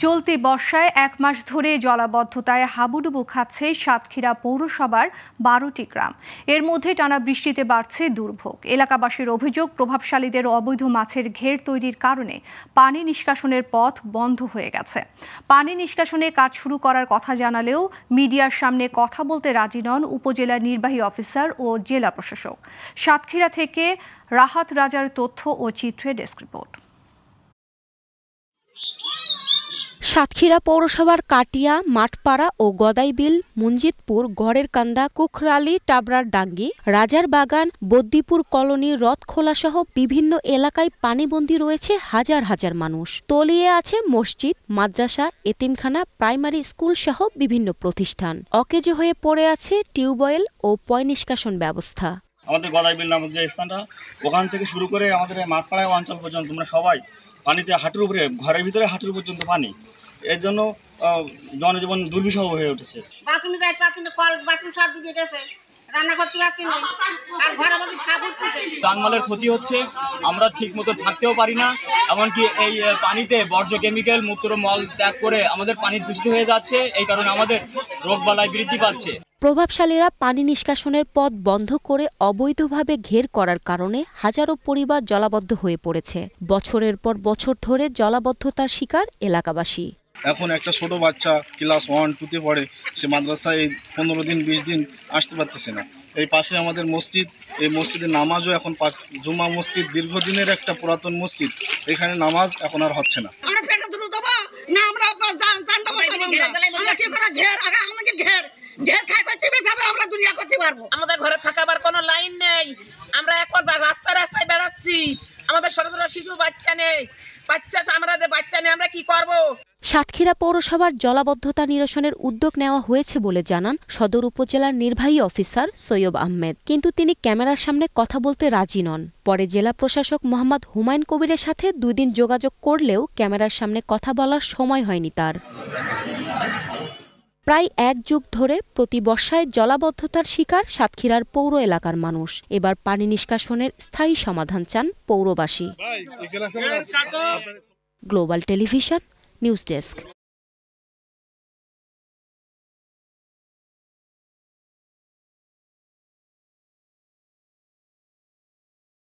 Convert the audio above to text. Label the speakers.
Speaker 1: চলতি বর্ষায় এক মাস ধরে জলাবদ্ধতায় হাবুডুবু খাচ্ছে সাতক্ষীরা পৌরসভার 12টি গ্রাম। এর মধ্যে টানা বৃষ্টিতে বাড়ছে দুর্ভোগ। এলাকাবাসীর অভিযোগ, প্রভাবশালীদের অবৈধ মাছের ঘের তৈরির কারণে পানি নিষ্কাশনের পথ বন্ধ হয়ে গেছে। পানি নিষ্কাশনে কাজ শুরু করার কথা জানালেও মিডিয়ার সামনে কথা বলতে রাজি নন উপজেলা নির্বাহী অফিসার ও জেলা প্রশাসক। সাতক্ষীরা থেকে রাহাত রাজার তথ্য ও চিত্রে ডেস্ক রিপোর্ট।
Speaker 2: সাতক্ষীরা পৌরসভার কাটিয়া, মাঠপাড়া ও গদাইবিল, মঞ্জিতপুর, গড়েরকান্দা, কুখরালি, টাবরার ডাঙ্গি, রাজার বাগান, বদ্দিপুর কলোনি, রথখোলা সহ বিভিন্ন এলাকায় পানিবন্দী রয়েছে হাজার হাজার মানুষ। তলিয়ে আছে মসজিদ, মাদ্রাসা, এতিমখানা, প্রাইমারি স্কুল সহ বিভিন্ন প্রতিষ্ঠান। অকেজো হয়ে পড়ে আছে টিউবওয়েল ও পয় নিষ্কাশন ব্যবস্থা।
Speaker 3: আমাদের গদাইবিল নামক যে স্থানটা, ওখান থেকে শুরু করে আমাদের মাঠপাড়া অঞ্চল পর্যন্ত তোমরা সবাই পানিতে হাঁটুর উপরে, ঘরের ভিতরে হাঁটুর পর্যন্ত পানি। এর জন্য জনজীবন দুর্বিষহ হয়ে উঠেছে।
Speaker 4: বাথরুমে যাইতে পারছি না, বাথরুম সব ডুবে গেছে, রান্না করতে পারছি না, আর ঘরের মধ্যে সাপ উঠতেছে।
Speaker 5: জানমালের ক্ষতি হচ্ছে, আমরা ঠিক মতো থাকতেও পারি না। এমনকি এই পানিতে বর্জ্য কেমিক্যাল, মূত্র, মল ত্যাগ করে আমাদের পানি দূষিত হয়ে যাচ্ছে। এই কারণে আমাদের রোগবালাই বৃদ্ধি পাচ্ছে।
Speaker 2: প্রভাবশালীরা পানি নিষ্কাশনের পথ বন্ধ করে অবৈধভাবে ঘের করার কারণে হাজারো পরিবার জলাবদ্ধ হয়ে পড়েছে। বছরের পর বছর ধরে জলাবদ্ধতার শিকার এলাকাবাসী।
Speaker 6: এখন একটা ছোট বাচ্চা ক্লাস 1-2-তে পড়ে, সে মাদ্রাসায় 15 দিন 20 দিন আসতে পারতেছে না। এই পাশে আমাদের মসজিদ, এই মসজিদের নামাজও এখন জুমা মসজিদ, দীর্ঘদিনের একটা পুরাতন মসজিদ, এখানে নামাজ এখন আর হচ্ছে না।
Speaker 4: আমাদের ঘরে থাকাবার কোনো লাইন নেই, আমরা এখন রাস্তায় বেড়াচ্ছি। আমাদের ছোট ছোট শিশু বাচ্চা নেই, আমরা কি করব?
Speaker 2: সাতক্ষীরা পৌরসভার জলাবদ্ধতা নিরসনের উদ্যোগ নেওয়া হয়েছে বলে জানান সদর উপজেলার নির্বাহী অফিসার সৈয়ব আহমেদ, কিন্তু তিনি ক্যামেরার সামনে কথা বলতে রাজি নন। পরে জেলা প্রশাসক মোহাম্মদ হুমায়ুন কবিরের সাথে 2 দিন যোগাযোগ করলেও ক্যামেরার সামনে কথা বলার সময় হয়নি তার। প্রায় 1 যুগ ধরে প্রতি বর্ষায় জলাবদ্ধতার শিকার সাতক্ষীরার পৌর এলাকার মানুষ। এবার পানি নিষ্কাশনের স্থায়ী সমাধান চান পৌরবাসী। Global television news desk.